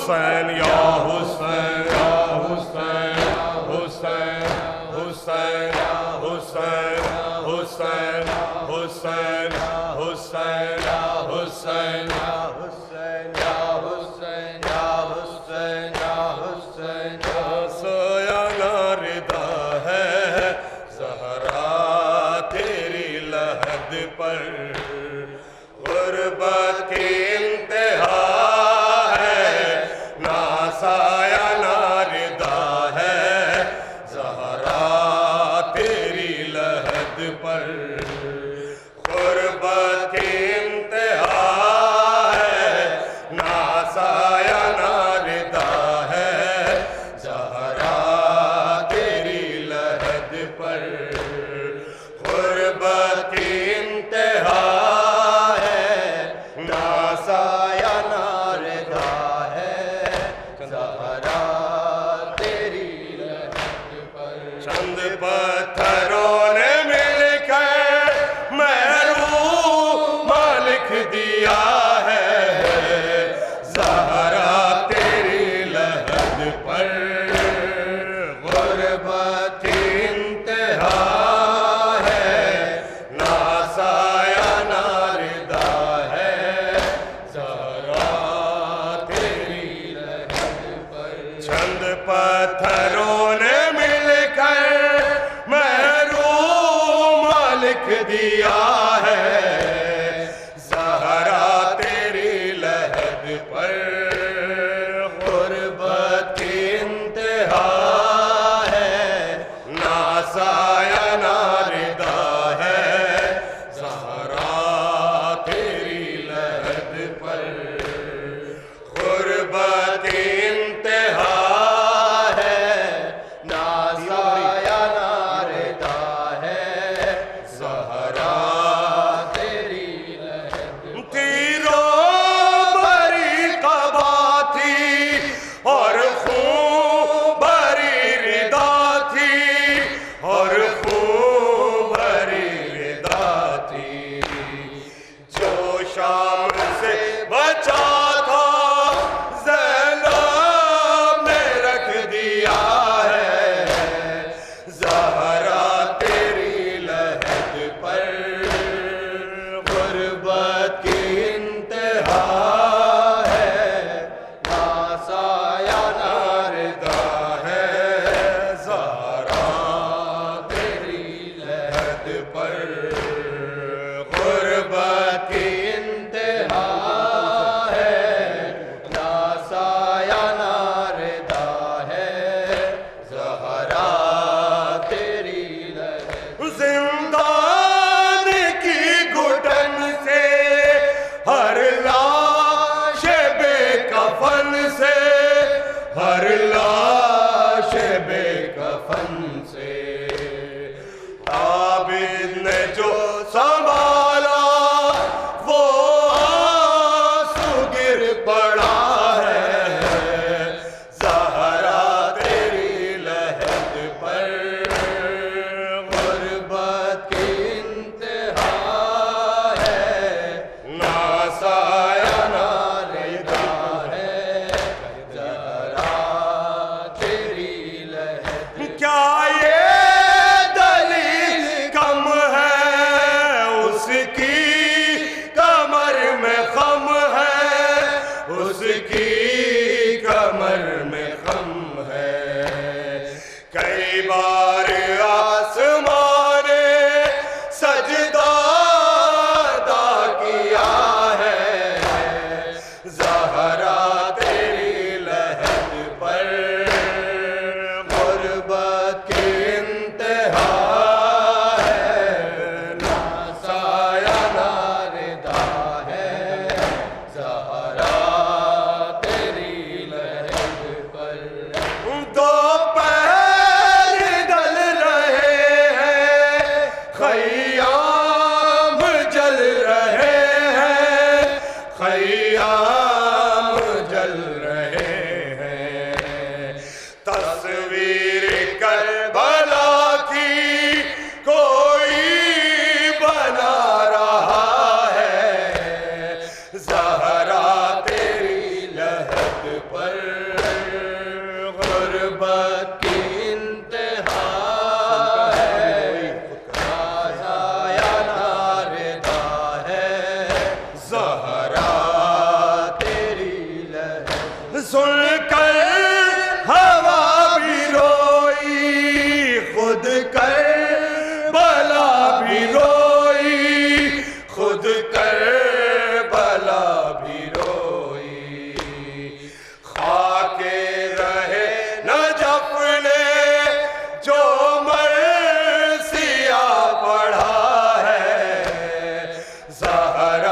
हुसैन या हुसैन या हुसैन हुसैन हुसैन हुसैन हुसैन हुसैन हुसैन हुसैन हुसैन हुसैन हुसैन हुसैन सोया नारिदा है ज़हरा तेरी लहद पर गुर्बत की इंतहा है नासाया नारिदा है ज़हरा तेरी लहद पर गुर्बत की इंतहा है नासाया नारिदा है ज़हरा तेरी लहद पर गुर्बत की इंतहा है नासाया नारिदा है ज़हरा तेरी लहद पर चंद पत्थरों ने मिलकर महरूम लिख दिया है ज़हरा तेरी लहद पर गुर्बत की इंतहा है नासाया नारिदा है ज़हरा तेरी लहद पर चंद पत्थरों ने मिलकर महरूम लिख दिया है ज़हरा तेरी लहद पर गुर्बत की इंतहा है नासाया नारिदा है ज़हरा तेरी लहद पर गुर्बत की इंतहा है नासाया नारिदा है ज़हरा तेरी लहद तीरों भरी कबा थी और खून भरी रिदा थी और खून भरी रिदा थी जो शाम से बचा था ज़ैनब ने रख दिया है ज़हरा तेरी लहद पर गुर्बत की इंतहा है नासाया नारिदा है ज़हरा तेरी लहद पर गुर्बत की इंतहा है नासाया नारिदा है ज़हरा तेरी लहद जिंदान की घुटन से हर लाश बेकफन से हर लाश बेकफन से आबिद ने जो संभाला वो आंसू गिर पड़ा है ज़हरा तेरी लहद पर गुर्बत की इंतहा है नासाया नारिदा है ज़हरा तेरी लहद क्या ये दलील कम है उसकी कमर में खम है उसकी कमर में खम है कई बार आसमान ने सजदा अदा किया है ज़हरा तेरी लहद पर गुर्बत की इंतहा है नासाया नारिदा है ज़हरा तेरी हरा